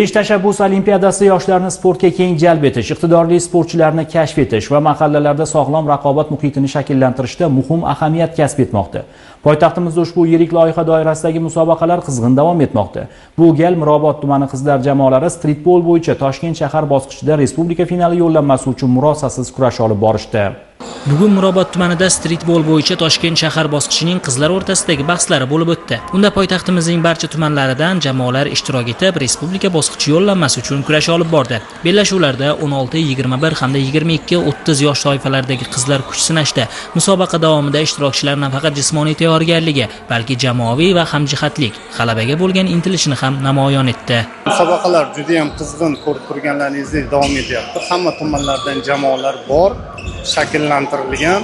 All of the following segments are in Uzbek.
Besh tashabbus olimpiadasi yoshlarni sportga keng jalb etish, iqtidorli sportchilarni kashf etish va mahallalarda sog'lom raqobat muhitini shakllantirishda muhim ahamiyat kasb etmoqda. Poytaxtimizda ushbu yirik loyiha doirasidagi musobaqalar qizg'in davom etmoqda. Bu gal Mirobod tumani qizlar jamoalari streetbol bo'yicha Toshkent shahar bosqichida respublika finali yo'llanmasi uchun murosasiz kurash olib borishdi. Bugun Mirobod tumanida streetbol bo'yicha Toshkent shahar bosqichining qizlar o'rtasidagi bahslari bo'lib o'tdi. Unda poytaxtimizning barcha tumanlaridan jamoalar ishtirok etib, respublika bosqichi yo'llanmasi uchun kurash olib bordi. Bellashuvlarda 16, 21 hamda 22-30 yosh toifalaridagi qizlar kuch sinashdi. Musobaqa davomida ishtirokchilar nafaqat jismoniy tayyorgarligi, balki jamoaviy va hamjihatlik, g'alabaga bo'lgan intilishini ham namoyon etdi. Musobaqalar juda ham qizg'in, ko'rib turganlaringizdek davom etyapti. Hamma tumanlardan jamoalar bor, shakllantirilgan,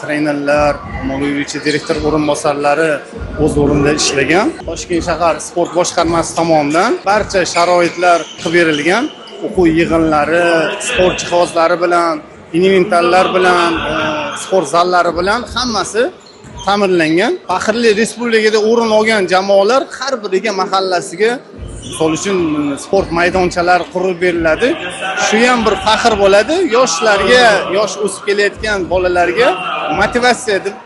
trenerlar, moliyaviy direktor o'rinbosarlari o'z o'rnida ishlagan. Toshkent shahar sport boshqarmasi tomonidan barcha sharoitlar qilib berilgan. O'quv yig'inlari, sport jihozlari bilan, inventarlar bilan, sport zallari bilan hammasi ta'minlangan. Faxrli respublikada o'rin olgan jamoalar har biriga mahallasiga misol uchun sport maydonchalari qurib beriladi. Shu ham bir faxr bo'ladi. Yoshlarga, yosh o'sib kelayotgan bolalarga motivatsiya deb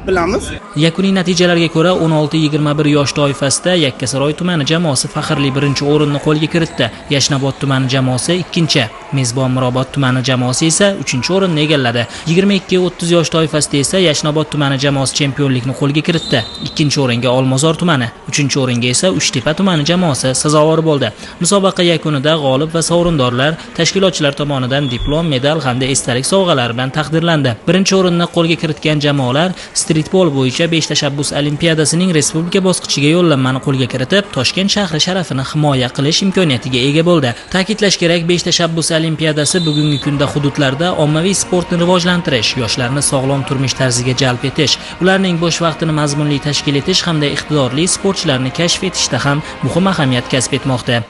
bilamiz. Yakuniy natijalarga ko'ra 16-21 yosh toifasida Yakkasaroy tumani jamoasi faxrli birinchi o'rinni qo'lga kiritdi. Yashnobod tumani jamoasi ikkinchi, mezbon Mirobod tumani jamoasi esa 3-o'rinni egalladi. 22-30 yosh toifasida esa Yashnobod tumani jamoasi chempionlikni qo'lga kiritdi. 2-o'ringa Olmazor tumani, 3-o'ringa esa Uchtepa tumani jamoasi sazovor bo'ldi. Musobaqa yakunida g'olib va sovrindorlar tashkilotchilar tomonidan diplom, medal hamda esdalik sovg'alar bilan taqdirlandi. Birinchi o'rinni qo'lga kiritgan jamoalar streetbol bo'yicha 5 tashabbus olimpiadasining respublika bosqichiga yo'llanmani qo'lga kiritib, Toshkent shahri sharafini himoya qilish imkoniyatiga ega bo'ldi. Ta'kidlash kerak, 5 tashabbus olimpiadasi bugungi kunda hududlarda ommaviy sportni rivojlantirish, yoshlarni sog'lom turmush tarziga jalb etish, ularning bo'sh vaqtini mazmunli tashkil etish hamda iqtidorli sportchilarni kashf etishda ham muhim ahamiyat kasb etmoqda.